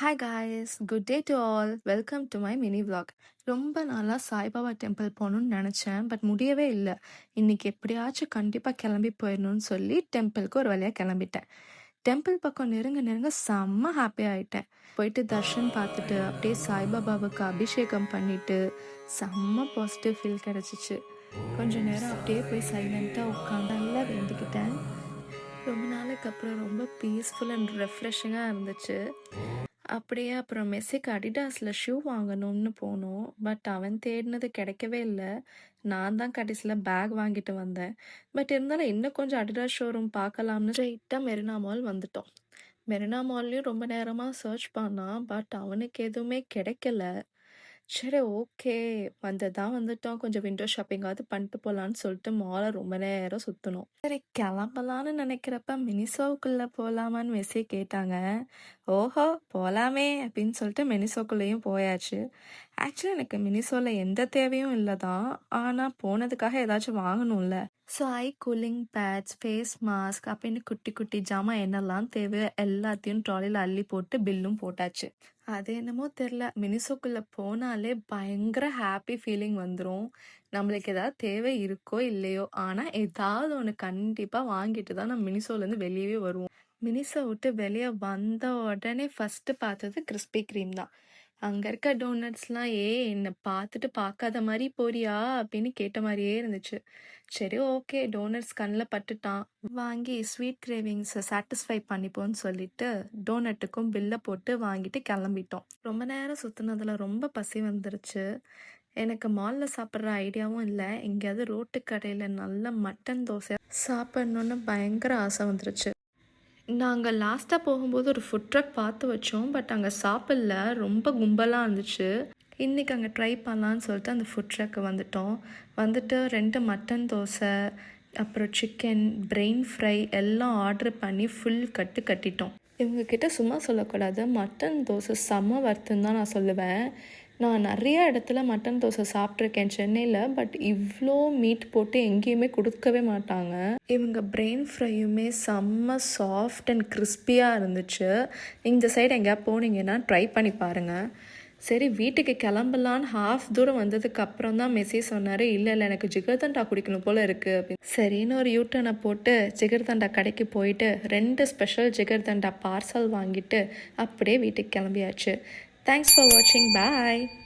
Hi guys, good day to all. Welcome to my mini vlog. ரொம்ப நாளாக Saibaba temple போகணும்னு நினச்சேன், பட் முடியவே இல்லை. இன்னைக்கு எப்படியாச்சும் கண்டிப்பாக கிளம்பி போயிடணும்னு சொல்லி டெம்பிளுக்கு ஒரு வழியாக கிளம்பிட்டேன். டெம்பிள் பக்கம் நெருங்க நெருங்க செம்ம ஹாப்பி ஆகிட்டேன். போயிட்டு தர்ஷன் பார்த்துட்டு அப்படியே சாய்பாபாவுக்கு அபிஷேகம் பண்ணிட்டு செம்ம பாசிட்டிவ் ஃபீல் கிடச்சிச்சு. கொஞ்ச நேரம் அப்படியே போய் சைலண்ட்டாக உட்காந்து நல்லா வேண்டிக்கிட்டேன். ரொம்ப நாளைக்கு அப்புறம் ரொம்ப பீஸ்ஃபுல் அண்ட் ரெஃப்ரெஷிங்காக இருந்துச்சு. அப்படியே அப்புறம் மெஸ்ஸிக்கு அடிடாஸில் ஷூ வாங்கணும்னு போனோம். பட் அவன் தேடினது கிடைக்கவே இல்லை. நான் தான் கடைசியில் பேக் வாங்கிட்டு வந்தேன். பட் இருந்தாலும் இன்னும் கொஞ்சம் அடிடாஸ் ஷோரூம் பார்க்கலாம்னு ஸ்ட்ரெயிட்டாக மெரினா மால் வந்துட்டோம். மெரினா மால்லையும் ரொம்ப நேரமாக சர்ச் பண்ணான், பட் அவனுக்கு எதுவுமே கிடைக்கல. சரி, ஓகே, வந்துட்டோம். கொஞ்சம் விண்டோ ஷாப்பிங்காவது பண்ணிட்டு போகலான்னு சொல்லிட்டு மாலை ரொம்ப நேரம் சுற்றணும். சரி, கிளம்பலான்னு நினைக்கிறப்ப மினிசோக்குள்ளே போகலாமான்னு மெஸ்ஸே கேட்டாங்க. ஓஹோ, போகலாமே அப்படின்னு சொல்லிட்டு மினிசோக்குள்ளேயும் போயாச்சு. ஆக்சுவலி எனக்கு மினிசோவில் எந்த தேவையும் இல்லை தான், ஆனால் போனதுக்காக ஏதாச்சும் வாங்கணும்ல. So cooling pads, face mask அப்படின்னு குட்டி குட்டி ஜாமான் என்னெல்லாம் தேவையோ எல்லாத்தையும் ட்ராலியில் அள்ளி போட்டு பில்லும் போட்டாச்சு. அது என்னமோ தெரில, மினிசோக்குள்ளே போனாலே பயங்கர ஹாப்பி ஃபீலிங் வந்துடும். நம்மளுக்கு ஏதாவது தேவை இருக்கோ இல்லையோ, ஆனால் ஏதாவது ஒன்று கண்டிப்பாக வாங்கிட்டு தான் நம்ம மினிசோலேருந்து வெளியவே வருவோம். மினிசோ விட்டு வெளியே வந்த உடனே ஃபஸ்ட்டு பார்த்தது கிறிஸ்பி க்ரீம் தான். அங்கே இருக்க டோனட்ஸ்லாம் என்னை பார்த்துட்டு பார்க்காத மாதிரி போறியா அப்படின்னு கேட்ட மாதிரியே இருந்துச்சு. சரி, ஓகே, டோனட்ஸ் கண்ணில் பட்டுட்டான், வாங்கி ஸ்வீட் கிரேவிங்ஸை சாட்டிஸ்ஃபை பண்ணிப்போன்னு சொல்லிட்டு டோனட்டுக்கும் பில்லை போட்டு வாங்கிட்டு கிளம்பிட்டோம். ரொம்ப நேரம் சுற்றுனதில் ரொம்ப பசி வந்துருச்சு. எனக்கு மாலில் சாப்பிட்ற ஐடியாவும் இல்லை. எங்கேயாவது ரோட்டு கடையில் நல்ல மட்டன் தோசை சாப்பிட்ணுன்னு பயங்கர ஆசை வந்துருச்சு. நாங்கள் லாஸ்ட்டாக போகும்போது ஒரு ஃபுட் ட்ரக் பார்த்து வச்சோம், பட் அங்கே சாப்பிடல, ரொம்ப கும்பலாக இருந்துச்சு. இன்றைக்கி அங்கே ட்ரை பண்ணலான்னு சொல்லிட்டு அந்த ஃபுட் ட்ரக்கு வந்துட்டு 2 மட்டன் தோசை, அப்புறம் சிக்கன், பிரெயின் ஃப்ரை எல்லாம் ஆர்டர் பண்ணி ஃபுல் கட்டிட்டோம். இவங்கக்கிட்ட சும்மா சொல்லக்கூடாது, மட்டன் தோசை செம்ம வறுத்துன்னு தான் நான் சொல்லுவேன். நான் நிறைய இடத்துல மட்டன் தோசை சாப்பிட்ருக்கேன் சென்னையில், பட் இவ்வளோ மீட் போட்டு எங்கேயுமே கொடுக்கவே மாட்டாங்க. இவங்க பிரெயின் ஃப்ரையுமே செம்ம சாஃப்ட் அண்ட் கிறிஸ்பியாக இருந்துச்சு. இந்த சைடு எங்கேயா போனீங்கன்னா ட்ரை பண்ணி பாருங்கள். சரி, வீட்டுக்கு கிளம்பலான்னு ஹாஃப் தூரம் வந்ததுக்கு அப்புறம் தான் மெஸ்ஸி சொன்னார், இல்லை எனக்கு ஜிகர்தண்டா குடிக்கணும் போல் இருக்குது அப்படின்னு. சரின்னு ஒரு யூட்டர்னை போட்டு ஜிகர்தண்டா கடைக்கு போயிட்டு 2 ஸ்பெஷல் ஜிகர்தண்டா பார்சல் வாங்கிட்டு அப்படியே வீட்டுக்கு கிளம்பியாச்சு. Thanks for watching. Bye.